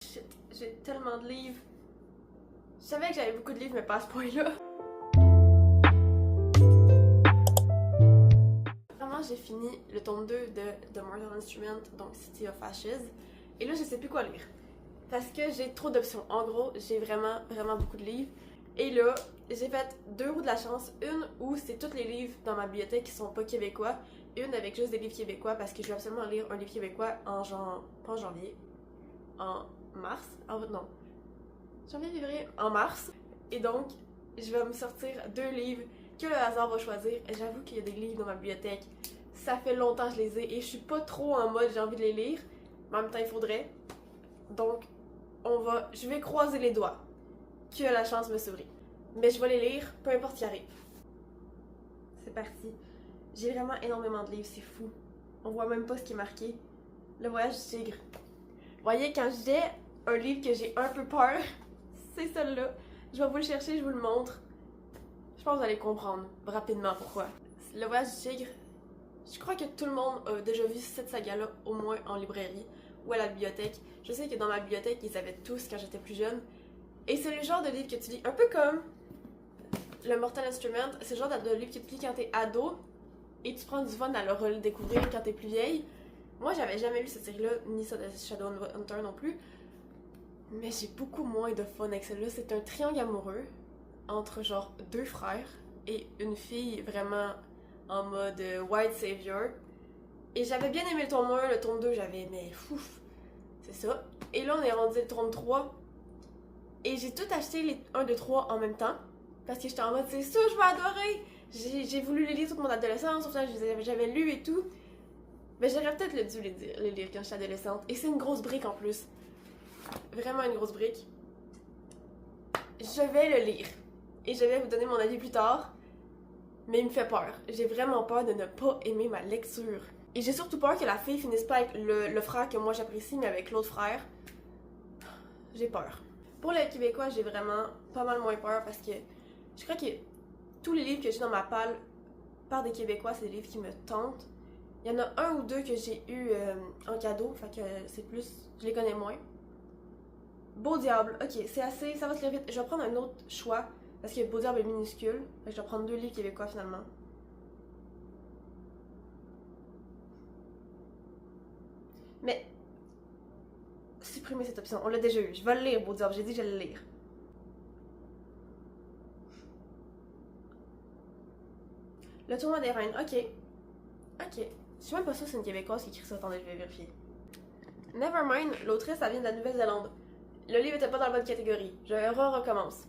Shit, j'ai tellement de livres. Je savais que j'avais beaucoup de livres, mais pas à ce point-là. Vraiment, j'ai fini le tome 2 de The Mortal Instrument, donc City of Ashes. Et là, je sais plus quoi lire. Parce que j'ai trop d'options. En gros, j'ai vraiment beaucoup de livres. Et là, j'ai fait 2 roues de la chance. Une où c'est tous les livres dans ma bibliothèque qui sont pas québécois. Une avec juste des livres québécois parce que je veux absolument lire un livre québécois en pas en janvier, en mars. Non. Janvier, février, en mars. Et donc, je vais me sortir 2 livres que le hasard va choisir. J'avoue qu'il y a des livres dans ma bibliothèque. Ça fait longtemps que je les ai et je suis pas trop en mode j'ai envie de les lire. Mais en même temps, il faudrait. Donc, je vais croiser les doigts que la chance me sourit. Mais je vais les lire, peu importe ce qui arrive. C'est parti. J'ai vraiment énormément de livres, c'est fou. On voit même pas ce qui est marqué. Le voyage du tigre. Vous voyez, quand j'ai un livre que j'ai un peu peur, c'est celui-là. Je vais vous le chercher, je vous le montre. Je pense que vous allez comprendre rapidement pourquoi. Le voyage du tigre, je crois que tout le monde a déjà vu cette saga-là, au moins en librairie ou à la bibliothèque. Je sais que dans ma bibliothèque, ils avaient tous quand j'étais plus jeune. Et c'est le genre de livre que tu lis, un peu comme le Mortal Instrument, c'est le genre de livre que tu lis quand t'es ado et tu prends du fun à le redécouvrir quand t'es plus vieille. Moi, j'avais jamais lu cette série-là, ni ça de Shadowhunter non plus. Mais j'ai beaucoup moins de fun avec celle-là. C'est un triangle amoureux entre genre 2 frères et une fille vraiment en mode white savior. Et j'avais bien aimé le tome 1, le tome 2, j'avais aimé fouf. C'est ça. Et là, on est rendu le tome 3. Et j'ai tout acheté les 1, 2, 3 en même temps. Parce que j'étais en mode, c'est ça, je vais adorer. J'ai voulu les lire toute mon adolescence, sauf que j'avais lu et tout. Mais j'aurais peut-être dû les lire quand j'étais adolescente. Et c'est une grosse brique en plus. Vraiment une grosse brique. Je vais le lire. Et je vais vous donner mon avis plus tard. Mais il me fait peur. J'ai vraiment peur de ne pas aimer ma lecture. Et j'ai surtout peur que la fille finisse pas avec le frère que moi j'apprécie, mais avec l'autre frère. J'ai peur. Pour le québécois, j'ai vraiment pas mal moins peur parce que je crois que tous les livres que j'ai dans ma palle par des Québécois, c'est des livres qui me tentent. Il y en a 1 ou 2 que j'ai eu en cadeau, fait que c'est plus, je les connais moins. Beau Diable, ok, c'est assez, ça va se lire vite. Je vais prendre un autre choix parce que Beau Diable est minuscule, fait que je vais prendre 2 livres québécois finalement. Mais supprimer cette option, on l'a déjà eu. Je vais le lire, Beau Diable, j'ai dit que j'allais le lire. Le tournoi des reines, ok. Ok. Je suis même pas sûre que c'est une québécoise qui écrit ça, attendez, je vais vérifier. Nevermind, l'autrice, ça vient de la Nouvelle-Zélande. Le livre était pas dans la bonne catégorie. Je recommence.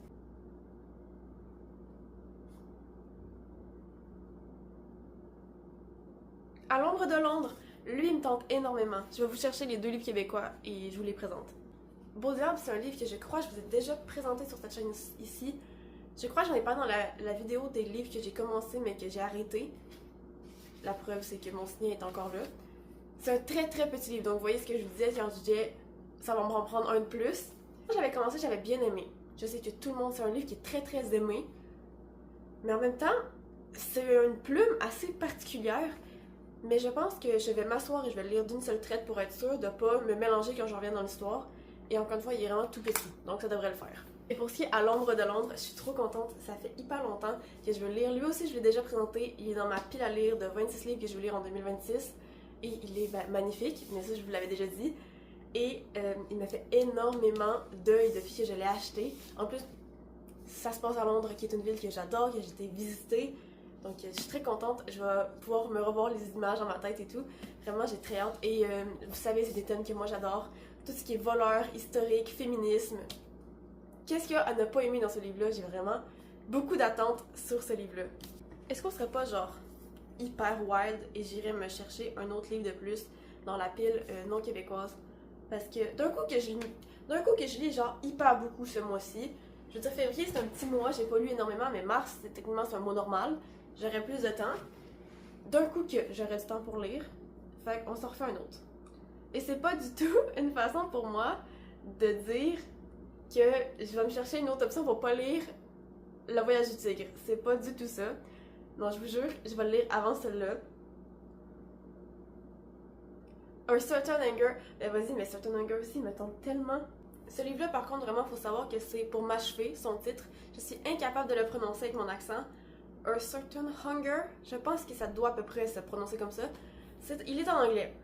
À l'ombre de Londres, lui, il me tente énormément. Je vais vous chercher les 2 livres québécois et je vous les présente. Beau Diable, c'est un livre que je crois que je vous ai déjà présenté sur cette chaîne ici. Je crois que j'en ai parlé dans la vidéo des livres que j'ai commencé mais que j'ai arrêté. La preuve, c'est que mon signet est encore là. C'est un très petit livre, donc vous voyez ce que je vous disais quand je disais ça va m'en prendre un de plus. Quand j'avais commencé, j'avais bien aimé. Je sais que tout le monde, c'est un livre qui est très aimé. Mais en même temps, c'est une plume assez particulière. Mais je pense que je vais m'asseoir et je vais le lire d'une seule traite pour être sûre de pas me mélanger quand je reviens dans l'histoire. Et encore une fois, il est vraiment tout petit, donc ça devrait le faire. Et pour ce qui est à l'ombre de Londres, je suis trop contente. Ça fait hyper longtemps que je veux le lire. Lui aussi, je l'ai déjà présenté. Il est dans ma pile à lire de 26 livres que je veux lire en 2026. Et il est magnifique, mais ça, je vous l'avais déjà dit. Et il m'a fait énormément d'œil depuis que je l'ai acheté. En plus, ça se passe à Londres, qui est une ville que j'adore, que j'ai été visiter. Donc, je suis très contente. Je vais pouvoir me revoir les images dans ma tête et tout. Vraiment, j'ai très hâte. Et vous savez, c'est des thèmes que moi j'adore. Tout ce qui est voleur, historique, féminisme. Qu'est-ce qu'il y a à ne pas aimer dans ce livre-là? J'ai vraiment beaucoup d'attentes sur ce livre-là. Est-ce qu'on serait pas genre hyper wild et j'irais me chercher un autre livre de plus dans la pile non québécoise? Parce que d'un coup que je lis genre hyper beaucoup ce mois-ci. Je veux dire, février c'est un petit mois, j'ai pas lu énormément, mais mars techniquement c'est un mois normal. J'aurais plus de temps. D'un coup que j'aurais du temps pour lire. Fait qu'on s'en refait un autre. Et c'est pas du tout une façon pour moi de dire que je vais me chercher une autre option pour pas lire Le Voyage du Tigre. C'est pas du tout ça. Non, je vous jure, je vais le lire avant celle-là. Un Certain Anger. Ben vas-y, mais Certain Anger aussi, il me tente tellement. Ce livre-là, par contre, vraiment, il faut savoir que c'est pour m'achever, son titre. Je suis incapable de le prononcer avec mon accent. A Certain Hunger, je pense que ça doit à peu près se prononcer comme ça. Il est en anglais.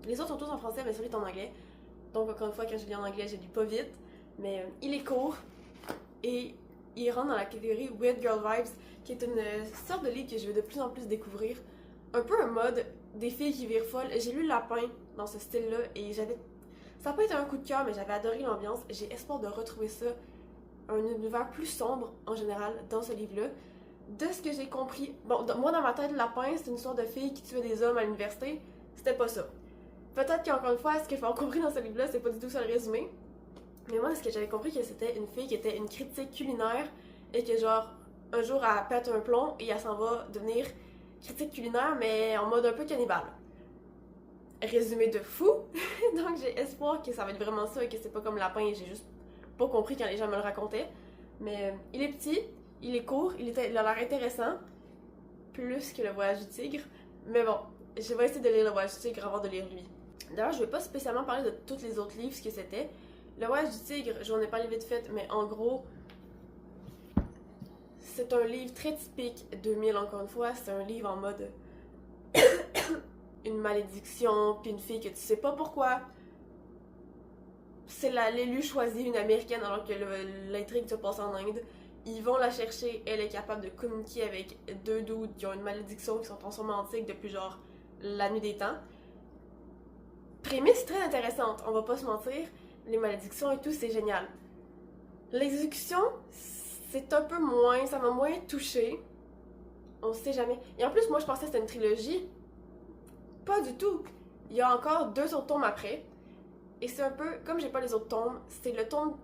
Les autres sont tous en français, mais celui est en anglais. Donc, encore une fois, quand je lis en anglais, je lis pas vite. Mais il est court et il rentre dans la catégorie Weird Girl Vibes, qui est une sorte de livre que je veux de plus en plus découvrir. Un peu un mode des filles qui virent folles. J'ai lu Lapin dans ce style-là et ça n'a pas été un coup de cœur, mais j'avais adoré l'ambiance. J'ai espoir de retrouver ça, un univers plus sombre en général dans ce livre-là. De ce que j'ai compris, bon, moi dans ma tête, Lapin, c'est une histoire de fille qui tuait des hommes à l'université. C'était pas ça. Peut-être qu'encore une fois, ce que j'ai compris dans ce livre-là, c'est pas du tout ça le résumé. Mais moi, ce que j'avais compris, que c'était une fille qui était une critique culinaire et que genre, un jour, elle pète un plomb et elle s'en va devenir critique culinaire, mais en mode un peu cannibale. Résumé de fou! Donc j'ai espoir que ça va être vraiment ça et que c'est pas comme Lapin et j'ai juste pas compris quand les gens me le racontaient. Mais il est petit, il est court, il a l'air intéressant, plus que le Voyage du Tigre. Mais bon, je vais essayer de lire le Voyage du Tigre avant de lire lui. D'ailleurs, je vais pas spécialement parler de tous les autres livres, ce que c'était. Le Voyage du Tigre, j'en ai parlé vite fait, mais en gros, c'est un livre très typique 2000 encore une fois. C'est un livre en mode une malédiction, puis une fille que tu sais pas pourquoi. C'est l'élu choisi, une américaine, alors que l'intrigue se passe en Inde. Ils vont la chercher, elle est capable de communiquer avec deux dudes qui ont une malédiction, qui sont transformés en tigres depuis genre la nuit des temps. Prémisse très intéressante, on va pas se mentir. Les malédictions et tout, c'est génial. L'exécution, c'est un peu moins, ça m'a moins touchée. On sait jamais. Et en plus, moi je pensais que c'était une trilogie. Pas du tout. Il y a encore 2 autres tomes après. Et c'est un peu, comme j'ai pas les autres tomes, c'est le tome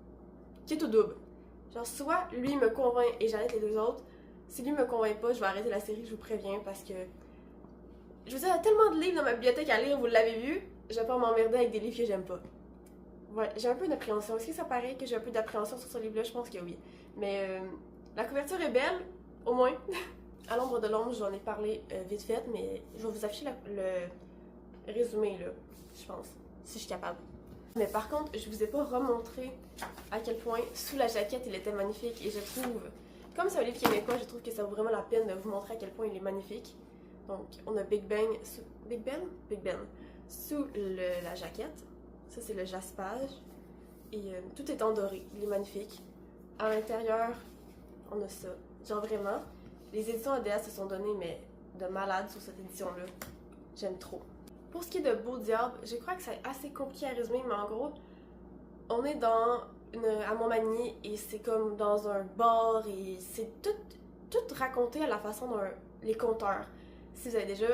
qui est au double. Genre, soit lui me convainc et j'arrête les 2 autres. Si lui me convainc pas, je vais arrêter la série, je vous préviens, parce que... Je veux dire, il y a tellement de livres dans ma bibliothèque à lire, vous l'avez vu. Je vais pas m'emmerder avec des livres que j'aime pas. Ouais, j'ai un peu d'appréhension. Est-ce que ça paraît que j'ai un peu d'appréhension sur ce livre-là? Je pense que oui. Mais la couverture est belle, au moins. À l'ombre de l'ombre, j'en ai parlé vite fait, mais je vais vous afficher le résumé, là, je pense, si je suis capable. Mais par contre, je vous ai pas remontré à quel point, sous la jaquette, il était magnifique. Et je trouve, comme c'est un livre québécois, je trouve que ça vaut vraiment la peine de vous montrer à quel point il est magnifique. Donc, on a Big Ben, sous la jaquette. Ça, c'est le jaspage. Et tout est en doré. Il est magnifique. À l'intérieur, on a ça. Genre vraiment, les éditions ADA se sont données, mais de malade sur cette édition-là. J'aime trop. Pour ce qui est de Beau Diable, je crois que c'est assez compliqué à résumer, mais en gros, on est à Montmagny et c'est comme dans un bar et c'est tout raconté à la façon les conteurs. Si vous avez déjà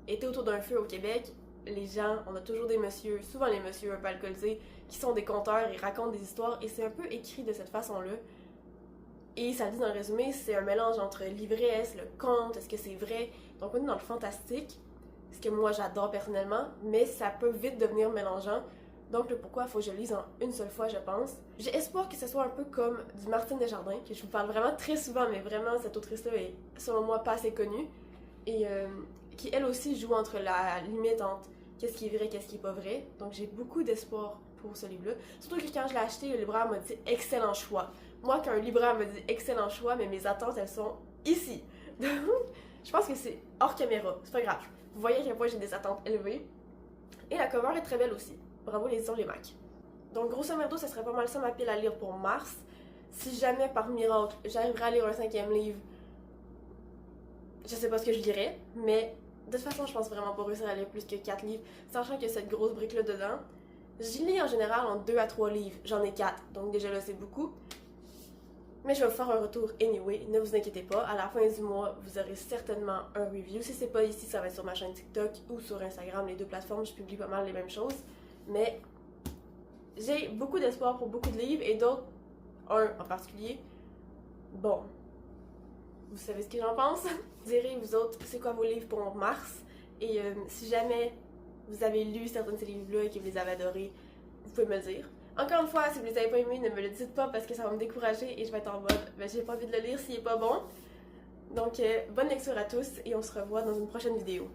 été autour d'un feu au Québec, les gens, on a toujours des messieurs, souvent les messieurs un peu alcoolisés, qui sont des conteurs et racontent des histoires et c'est un peu écrit de cette façon-là. Et ça dit dans le résumé, c'est un mélange entre l'ivresse, le conte, est-ce que c'est vrai? Donc on est dans le fantastique, ce que moi j'adore personnellement, mais ça peut vite devenir mélangeant. Donc le pourquoi, il faut que je lise en une seule fois, je pense. J'ai espoir que ce soit un peu comme du Martine Desjardins, que je vous parle vraiment très souvent, mais vraiment cette autrice-là est selon moi pas assez connue. Et qui elle aussi joue entre la limite entre qu'est-ce qui est vrai, qu'est-ce qui est pas vrai. Donc j'ai beaucoup d'espoir pour ce livre-là. Surtout que quand je l'ai acheté, le libraire m'a dit excellent choix. Moi, quand un libraire me dit excellent choix, mais mes attentes elles sont ici. Donc je pense que c'est hors caméra, c'est pas grave. Vous voyez à quel point j'ai des attentes élevées. Et la cover est très belle aussi. Bravo les éditions Les Macs. Donc grosso merdo, ça serait pas mal ça ma pile à lire pour mars. Si jamais par miracle j'arriverai à lire un 5e livre, je sais pas ce que je lirais, mais de toute façon je pense vraiment pas réussir à lire plus que 4 livres, sachant qu'il y a cette grosse brique là dedans. J'y lis en général en 2 à 3 livres, j'en ai 4, donc déjà là c'est beaucoup. Mais je vais vous faire un retour anyway, ne vous inquiétez pas, à la fin du mois vous aurez certainement un review. Si c'est pas ici, ça va être sur ma chaîne TikTok ou sur Instagram, les 2 plateformes, je publie pas mal les mêmes choses. Mais j'ai beaucoup d'espoir pour beaucoup de livres et d'autres, un en particulier, bon, vous savez ce que j'en pense. Direz vous autres c'est quoi vos livres pour mars et si jamais vous avez lu certains de ces livres-là et que vous les avez adorés, vous pouvez me le dire. Encore une fois, si vous les avez pas aimés, ne me le dites pas parce que ça va me décourager et je vais être en mode ben, j'ai pas envie de le lire s'il est pas bon. Donc bonne lecture à tous et on se revoit dans une prochaine vidéo.